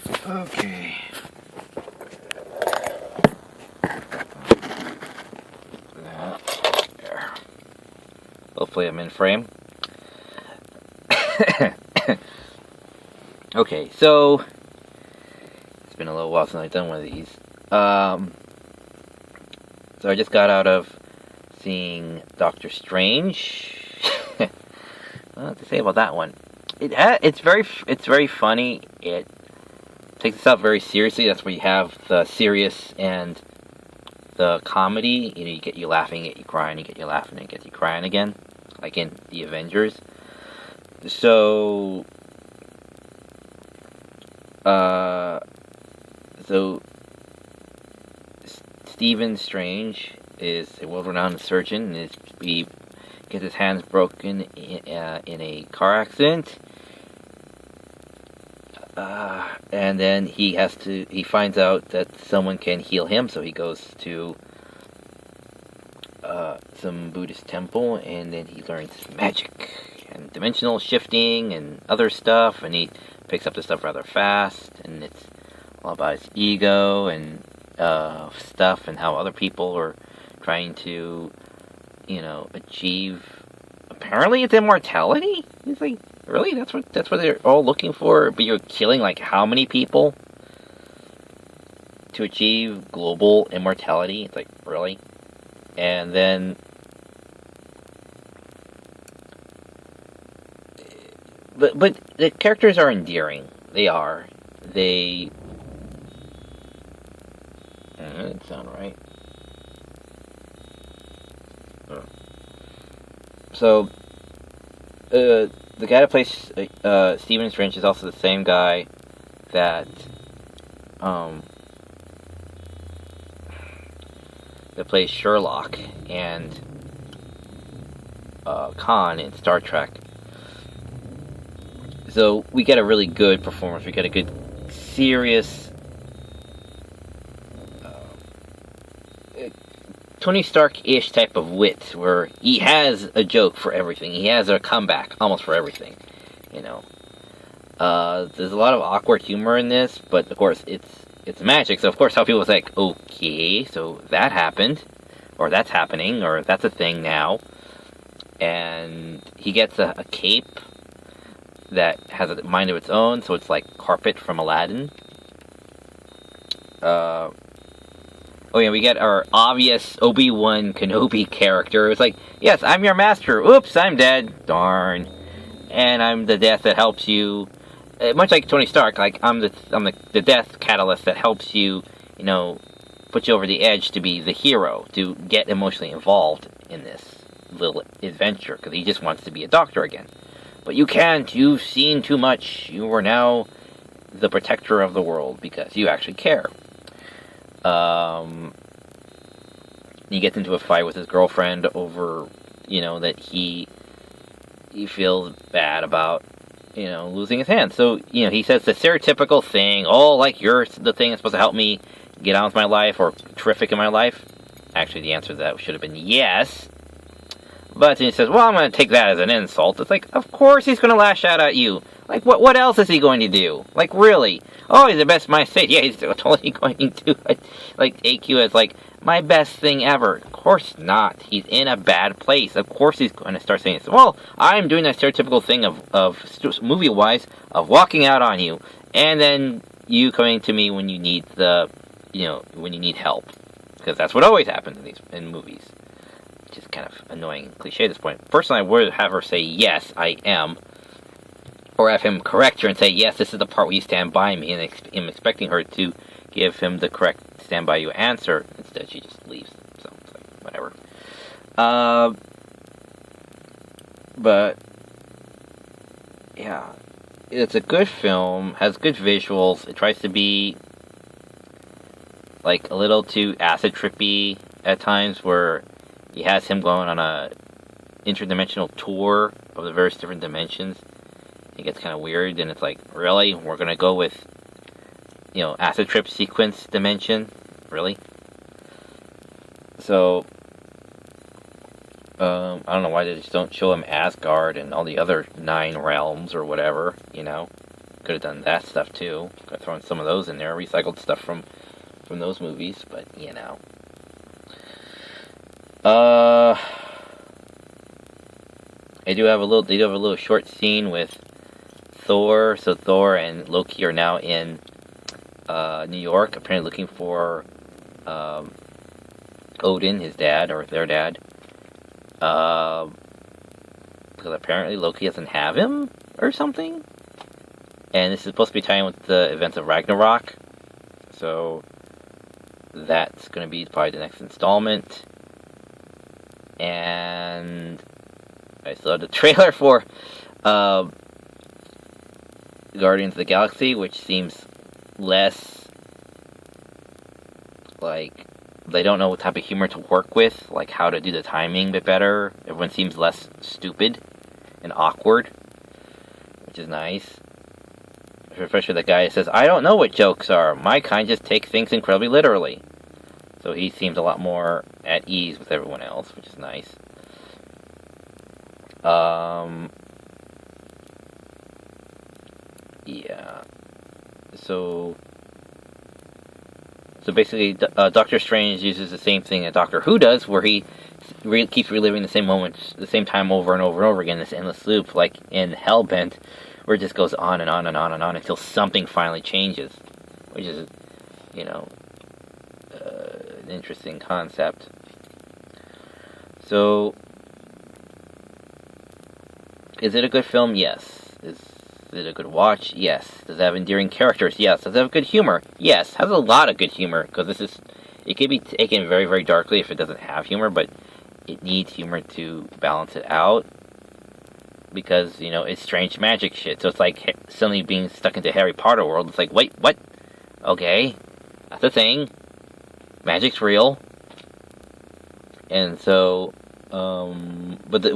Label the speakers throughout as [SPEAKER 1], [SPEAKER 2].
[SPEAKER 1] Okay. There. Hopefully I'm in frame. Okay, so it's been a little while since I've done one of these. So I just got out of seeing Doctor Strange. What to say about that one? It's very funny. It takes itself very seriously. That's where you have the serious and the comedy. You know, you get you laughing, you get you crying, you get you laughing, and you get you crying again, like in the Avengers. So, so Stephen Strange is a world-renowned surgeon, and he gets his hands broken in a car accident. And then he finds out that someone can heal him, so he goes to some Buddhist temple, and then he learns magic and dimensional shifting and other stuff, and he picks up the stuff rather fast, and it's all about his ego and stuff, and how other people are trying to, achieve. Apparently, it's immortality. It's like, really? That's what they're all looking for. But you're killing like how many people to achieve global immortality? It's like, really? And then, but the characters are endearing. They are. They. That didn't sound right. So, the guy that plays Stephen Strange is also the same guy that plays Sherlock and Khan in Star Trek. So we get a really good performance. We get a good, serious Tony Stark-ish type of wit, where he has a joke for everything. He has a comeback almost for everything. There's a lot of awkward humor in this, but of course it's magic. So of course, how people is like, okay, so that happened, or that's happening, or that's a thing now. And he gets a cape that has a mind of its own, so it's like carpet from Aladdin. Oh yeah, we get our obvious Obi-Wan Kenobi character. It's like, yes, I'm your master. Oops, I'm dead. Darn. And I'm the death that helps you. Much like Tony Stark, like I'm the death catalyst that helps you, put you over the edge to be the hero, to get emotionally involved in this little adventure, because he just wants to be a doctor again. But you can't. You've seen too much. You are now the protector of the world because you actually care. He gets into a fight with his girlfriend over, that he feels bad about, losing his hand. So, he says the stereotypical thing, like you're the thing that's supposed to help me get on with my life or terrific in my life. Actually, the answer to that should have been yes. But then he says, well, I'm going to take that as an insult. It's like, of course he's going to lash out at you. Like, what else is he going to do? Like, really? Oh, he's the best in my state. Yeah, he's totally going to, like, take you as, like, my best thing ever. Of course not. He's in a bad place. Of course he's going to start saying this. Well, I'm doing that stereotypical thing of movie-wise, of walking out on you. And then you coming to me when you need when you need help. Because that's what always happens in movies. Which is kind of annoying and cliche at this point. Personally, I would have her say, yes, I am. Or have him correct her and say, yes, this is the part where you stand by me, and I'm expecting her to give him the correct stand by you answer. Instead, she just leaves. So, it's like, whatever. But, yeah. It's a good film, has good visuals. It tries to be, like, a little too acid trippy at times, where he has him going on a interdimensional tour of the various different dimensions. It gets kind of weird, and it's like, really? We're going to go with, acid trip sequence dimension? Really? So, I don't know why they just don't show him Asgard and all the other 9 realms or whatever, could have done that stuff too. Could have thrown some of those in there, recycled stuff from those movies, but you know. They do have a little short scene with Thor. So Thor and Loki are now in New York, apparently looking for Odin, his dad, or their dad. Because apparently Loki doesn't have him, or something. And this is supposed to be tying with the events of Ragnarok. So that's going to be probably the next installment. And I saw the trailer for Guardians of the Galaxy, which seems less like they don't know what type of humor to work with, like how to do the timing a bit better. Everyone seems less stupid and awkward, which is nice. Especially the guy says, "I don't know what jokes are. My kind just take things incredibly literally." So he seems a lot more at ease with everyone else, which is nice. Yeah. So basically, Doctor Strange uses the same thing that Doctor Who does, where he keeps reliving the same moments, the same time over and over and over again, this endless loop, like in Hellbent, where it just goes on and on and on and on until something finally changes, which is, you know, an interesting concept. So, is it a good film? Yes. Is it a good watch? Yes. Does it have endearing characters? Yes. Does it have good humor? Yes. Has a lot of good humor, because it can be taken very, very darkly if it doesn't have humor, but it needs humor to balance it out, because, you know, it's strange magic shit, so it's like suddenly being stuck into Harry Potter world. It's like, wait, what? Okay, that's a thing. Magic's real. And so, but the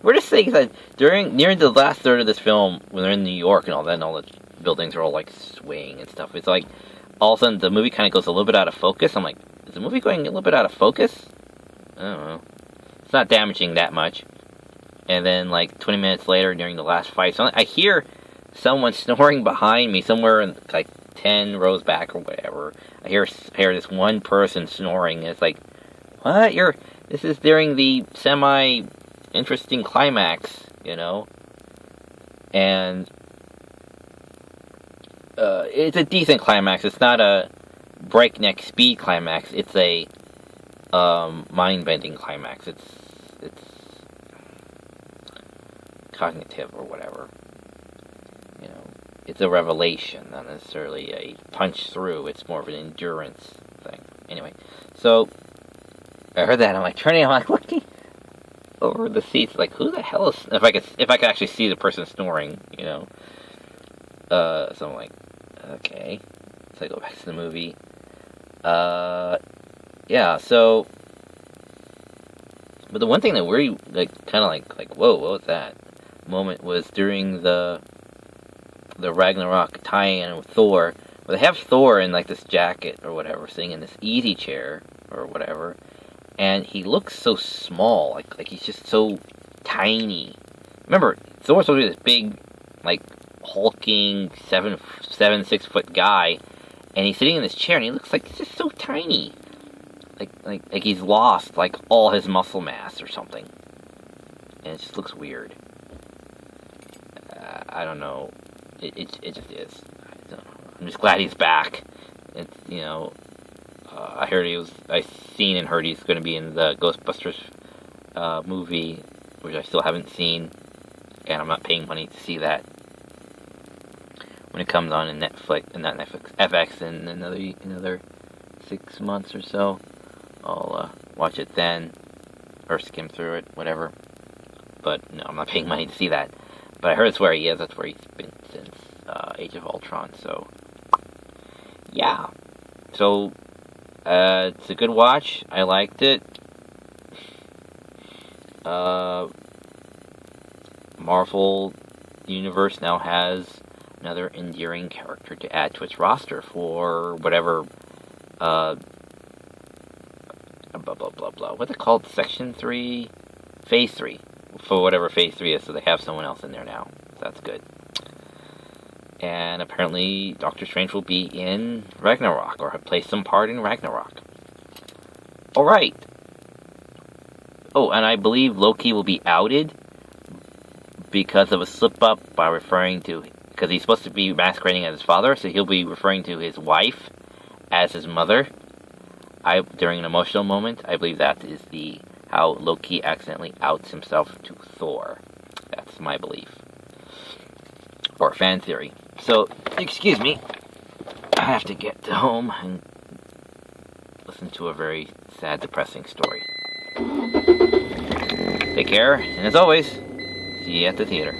[SPEAKER 1] weirdest thing is that near the last third of this film, when they're in New York and all that, and all the buildings are all like swaying and stuff, it's like, all of a sudden the movie kind of goes a little bit out of focus. I'm like, is the movie going a little bit out of focus? I don't know. It's not damaging that much. And then, like, 20 minutes later, during the last fight, I hear someone snoring behind me, somewhere in, like, 10 rows back or whatever. I hear this one person snoring, and it's like, what? This is during the semi-interesting climax, you know? And, it's a decent climax. It's not a breakneck speed climax. It's a, mind-bending climax. It's cognitive or whatever. You know, it's a revelation, not necessarily a punch through. It's more of an endurance thing. Anyway, so I heard that, and I'm like turning, I'm like looking over the seats, like who the hell is? If I could actually see the person snoring, you know. So I'm like, okay. So I go back to the movie. Yeah. So, but the one thing that really kind of like whoa, what was that moment was during the Ragnarok tie-in with Thor, where they have Thor in like this jacket or whatever, sitting in this easy chair or whatever, and he looks so small, like he's just so tiny. Remember, Thor's supposed to be this big, like hulking 6 foot guy, and he's sitting in this chair, and he looks like he's just so tiny, like he's lost like all his muscle mass or something, and it just looks weird. I don't know. It just is. I'm just glad he's back. It's, you know, I seen and heard he's going to be in the Ghostbusters movie, which I still haven't seen, and I'm not paying money to see that. When it comes on in Netflix, and not Netflix, FX, in another 6 months or so, I'll watch it then, or skim through it, whatever. But no, I'm not paying money to see that. But I heard it's where he is. That's where he's been since Age of Ultron. So, yeah. So, it's a good watch. I liked it. Marvel Universe now has another endearing character to add to its roster for whatever, blah, blah, blah, blah. What's it called? Section 3? Phase 3. For whatever Phase 3 is, so they have someone else in there now. So that's good. And apparently Doctor Strange will be in Ragnarok, or have played some part in Ragnarok. Alright. Oh, and I believe Loki will be outed because of a slip-up by referring to... Because he's supposed to be masquerading as his father, so he'll be referring to his wife as his mother. During an emotional moment, I believe that is how Loki accidentally outs himself to Thor. That's my belief. Or fan theory. So, excuse me. I have to get home and listen to a very sad, depressing story. Take care, and as always, see you at the theater.